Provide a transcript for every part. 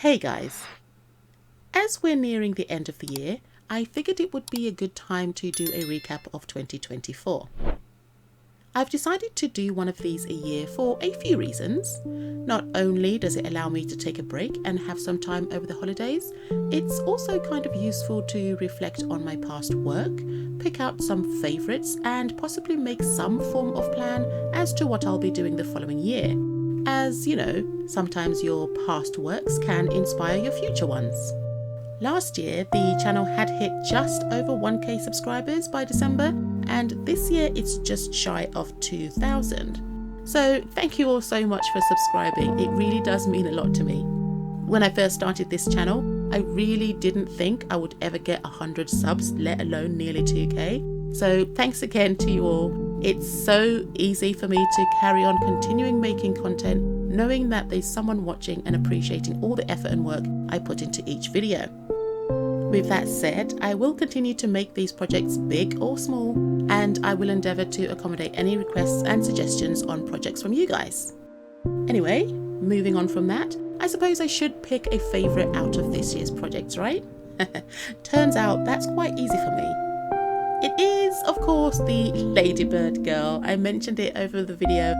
Hey guys, as we're nearing the end of the year, I figured it would be a good time to do a recap of 2024. I've decided to do one of these a year for a few reasons. Not only does it allow me to take a break and have some time over the holidays, it's also kind of useful to reflect on my past work, pick out some favourites, and possibly make some form of plan as to what I'll be doing the following year. As you know, sometimes your past works can inspire your future ones. Last year, the channel had hit just over 1k subscribers by December, and this year it's just shy of 2,000. So thank you all so much for subscribing. It really does mean a lot to me. When I first started this channel, I really didn't think I would ever get 100 subs, let alone nearly 2k. So thanks again to you all. It's so easy for me to carry on continuing making content, knowing that there's someone watching and appreciating all the effort and work I put into each video. With that said, I will continue to make these projects big or small, and I will endeavour to accommodate any requests and suggestions on projects from you guys. Anyway, moving on from that, I suppose I should pick a favourite out of this year's projects, right? Turns out that's quite easy for me. It is, of course, the Ladybird girl. I mentioned it over the video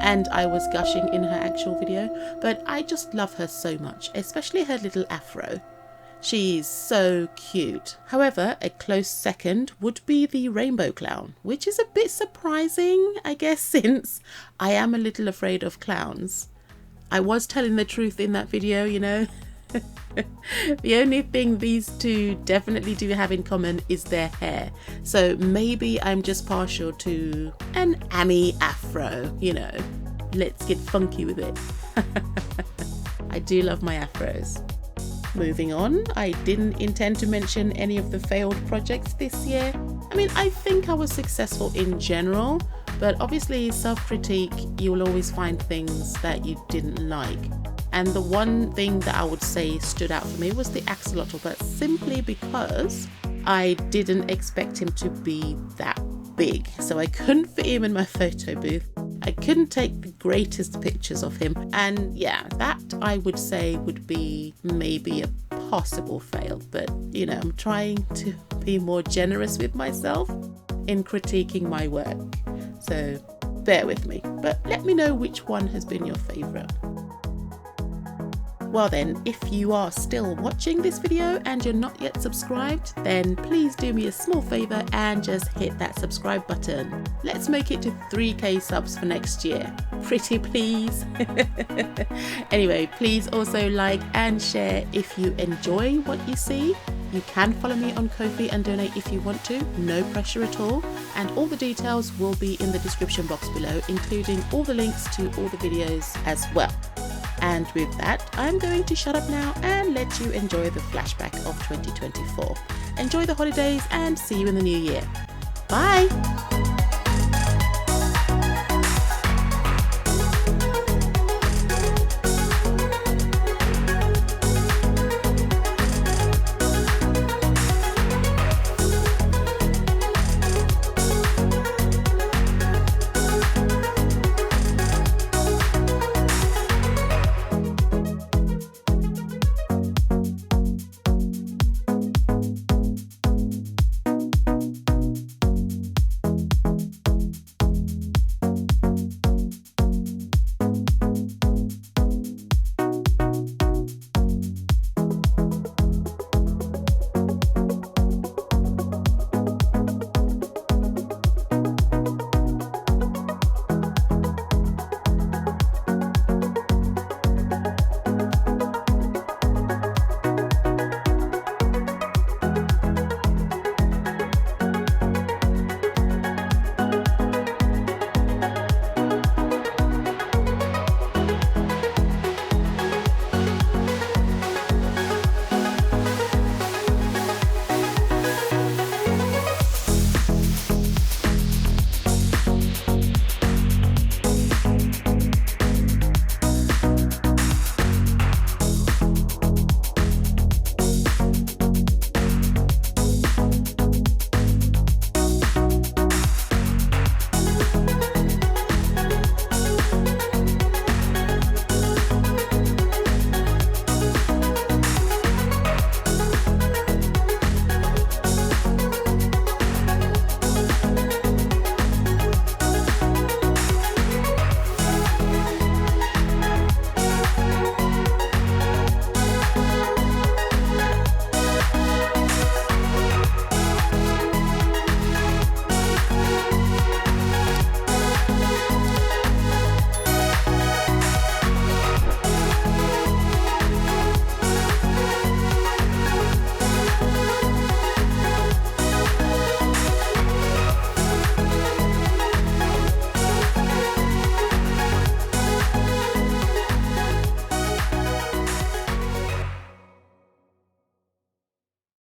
and I was gushing in her actual video, but I just love her so much, especially her little afro. She's so cute. However, a close second would be the Rainbow Clown, which is a bit surprising, I guess, since I am a little afraid of clowns. I was telling the truth in that video, you know. The only thing these two definitely do have in common is their hair. So maybe I'm just partial to an Amy afro, you know. Let's get funky with it. I do love my afros. Moving on, I didn't intend to mention any of the failed projects this year. I mean, I think I was successful in general, but obviously self-critique, you will always find things that you didn't like. And the one thing that I would say stood out for me was the axolotl, but simply because I didn't expect him to be that big. So I couldn't fit him in my photo booth. I couldn't take the greatest pictures of him. And yeah, that I would say would be maybe a possible fail. But you know, I'm trying to be more generous with myself in critiquing my work. So bear with me. But let me know which one has been your favourite. Well then, if you are still watching this video and you're not yet subscribed, then please do me a small favour and just hit that subscribe button. Let's make it to 3k subs for next year. Pretty please. Anyway, please also like and share if you enjoy what you see. You can follow me on Ko-fi and donate if you want to, no pressure at all. And all the details will be in the description box below, including all the links to all the videos as well. And with that, I'm going to shut up now and let you enjoy the flashback of 2024. Enjoy the holidays and see you in the new year. Bye!